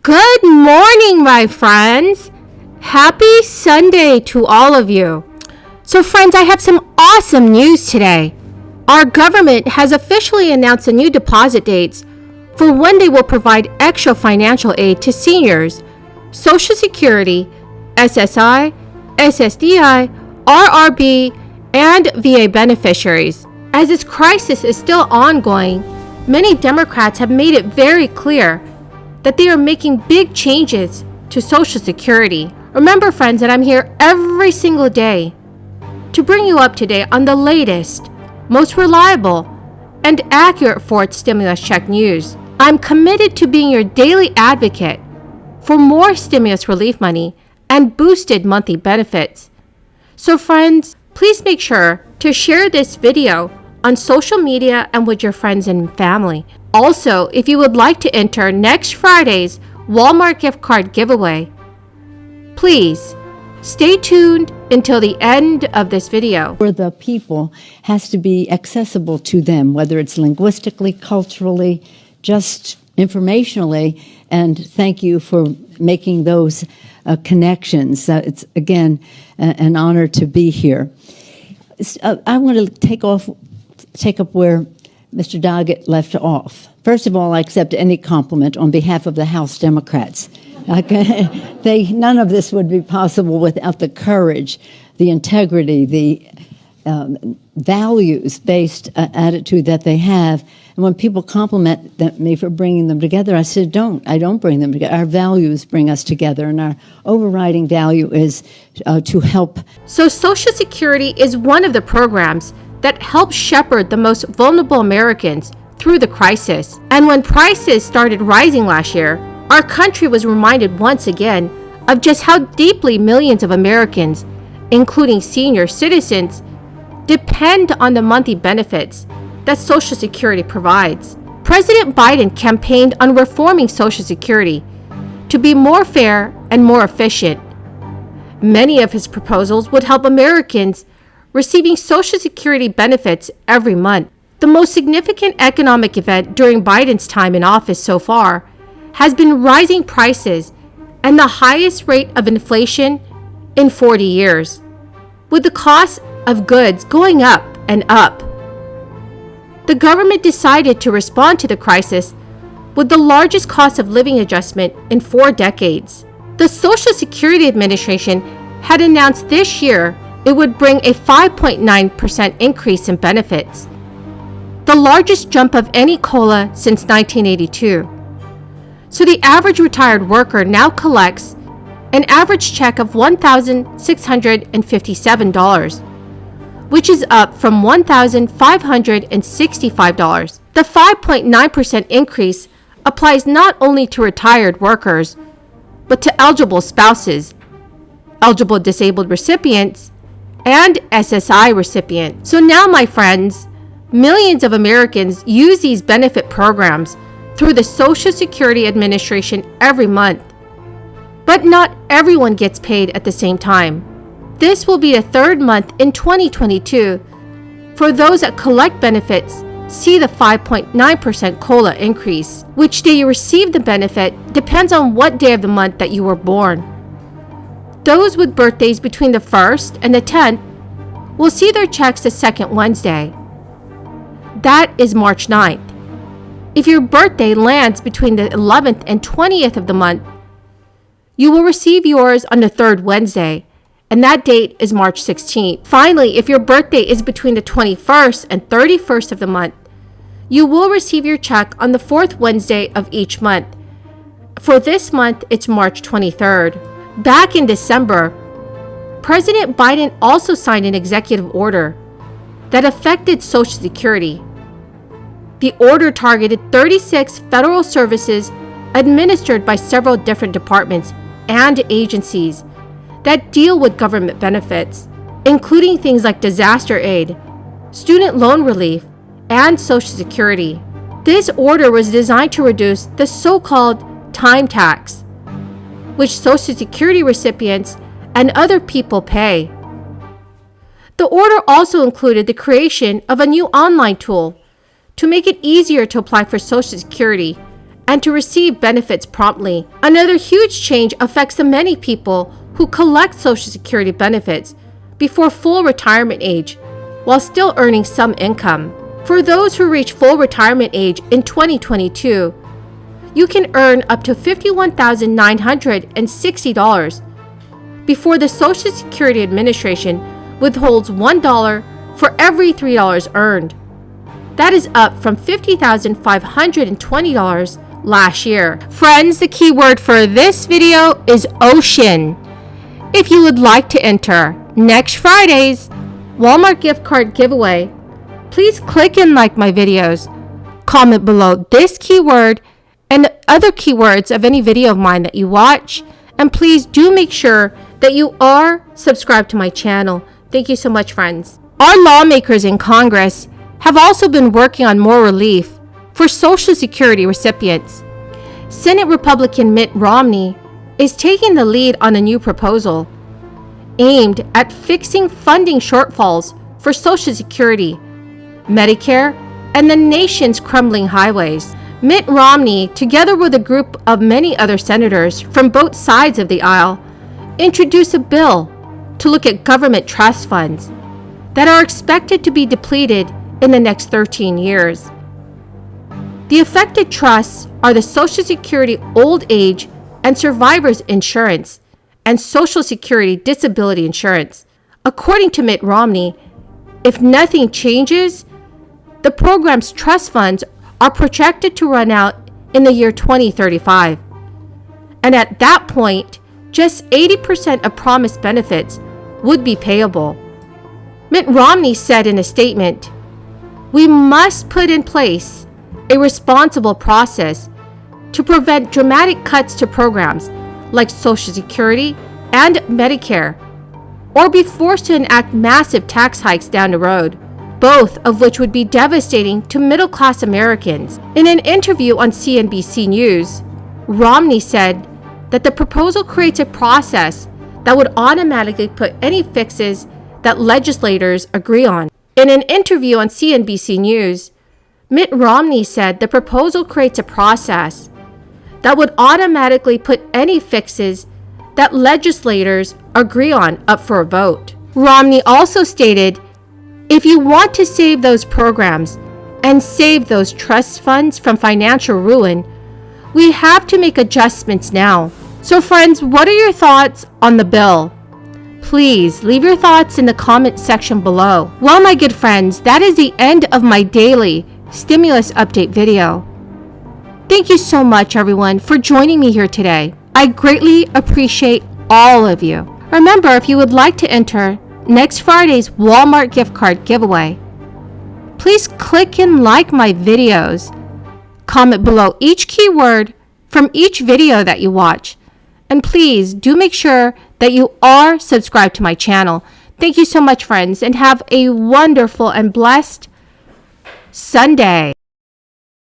Good morning, my friends. Happy Sunday to all of you. So friends, I have some awesome news today. Our government has officially announced the new deposit dates for when they will provide extra financial aid to seniors, Social Security, SSI, SSDI, RRB, and VA beneficiaries. As this crisis is still ongoing, many Democrats have made it very clear that they are making big changes to Social Security. Remember, friends, that I'm here every single day to bring you up to date on the latest, most reliable, and accurate fourth stimulus check news. I'm committed to being your daily advocate for more stimulus relief money and boosted monthly benefits. So friends, please make sure to share this video on social media and with your friends and family. Also, if you would like to enter next Friday's Walmart gift card giveaway, please stay tuned until the end of this video. For the people has to be accessible to them, whether it's linguistically, culturally, just informationally, and thank you for making those connections. It's, again, an honor to be here. I want to take up where Mr. Doggett left off. First of all, I accept any compliment on behalf of the House Democrats. None of this would be possible without the courage, the integrity, the values-based attitude that they have. And when people compliment me for bringing them together, I said, I don't bring them together. Our values bring us together, and our overriding value is to help. So Social Security is one of the programs that helps shepherd the most vulnerable Americans through the crisis. And when prices started rising last year, our country was reminded once again of just how deeply millions of Americans, including senior citizens, depend on the monthly benefits that Social Security provides. President Biden campaigned on reforming Social Security to be more fair and more efficient. Many of his proposals would help Americans receiving Social Security benefits every month. The most significant economic event during Biden's time in office so far has been rising prices and the highest rate of inflation in 40 years, with the cost of goods going up and up. The government decided to respond to the crisis with the largest cost of living adjustment in 4 decades. The Social Security Administration had announced this year it would bring a 5.9% increase in benefits, the largest jump of any COLA since 1982. So the average retired worker now collects an average check of $1,657, which is up from $1,565. The 5.9% increase applies not only to retired workers, but to eligible spouses, eligible disabled recipients, and SSI recipients. So now, my friends, millions of Americans use these benefit programs through the Social Security Administration every month. But not everyone gets paid at the same time. This will be the 3rd month in 2022 for those that collect benefits see the 5.9% COLA increase. Which day you receive the benefit depends on what day of the month that you were born. Those with birthdays between the 1st and the 10th will see their checks the 2nd Wednesday. That is March 9th. If your birthday lands between the 11th and 20th of the month, you will receive yours on the 3rd Wednesday, and that date is March 16th. Finally, if your birthday is between the 21st and 31st of the month, you will receive your check on the 4th Wednesday of each month. For this month, it's March 23rd. Back in December, President Biden also signed an executive order that affected Social Security. The order targeted 36 federal services administered by several different departments and agencies that deal with government benefits, including things like disaster aid, student loan relief, and Social Security. This order was designed to reduce the so-called time tax, which Social Security recipients and other people pay. The order also included the creation of a new online tool to make it easier to apply for Social Security and to receive benefits promptly. Another huge change affects the many people who collect Social Security benefits before full retirement age while still earning some income. For those who reach full retirement age in 2022, you can earn up to $51,960 before the Social Security Administration withholds $1 for every $3 earned. That is up from $50,520 last year. Friends, the keyword for this video is ocean. If you would like to enter next Friday's Walmart gift card giveaway, please click and like my videos. Comment below this keyword and other keywords of any video of mine that you watch. And please do make sure that you are subscribed to my channel. Thank you so much, friends. Our lawmakers in Congress have also been working on more relief for Social Security recipients. Senate Republican Mitt Romney is taking the lead on a new proposal aimed at fixing funding shortfalls for Social Security, Medicare, and the nation's crumbling highways. Mitt Romney, together with a group of many other senators from both sides of the aisle, introduced a bill to look at government trust funds that are expected to be depleted in the next 13 years. The affected trusts are the Social Security Old Age and Survivors Insurance and Social Security Disability Insurance. According to Mitt Romney, if nothing changes, the program's trust funds are projected to run out in the year 2035. And at that point, just 80% of promised benefits would be payable. Mitt Romney said in a statement, "We must put in place a responsible process to prevent dramatic cuts to programs like Social Security and Medicare, or be forced to enact massive tax hikes down the road, both of which would be devastating to middle-class Americans." In an interview on CNBC News, Romney said that the proposal creates a process that would automatically put any fixes that legislators agree on. In an interview on CNBC News, Mitt Romney said the proposal creates a process that would automatically put any fixes that legislators agree on up for a vote. Romney also stated, "If you want to save those programs and save those trust funds from financial ruin, we have to make adjustments now." So friends, what are your thoughts on the bill? Please leave your thoughts in the comment section below. Well, my good friends, that is the end of my daily stimulus update video. Thank you so much, everyone, for joining me here today. I greatly appreciate all of you. Remember, if you would like to enter next Friday's Walmart gift card giveaway, please click and like my videos. Comment below each keyword from each video that you watch. And please do make sure that you are subscribed to my channel. Thank you so much, friends, and have a wonderful and blessed Sunday.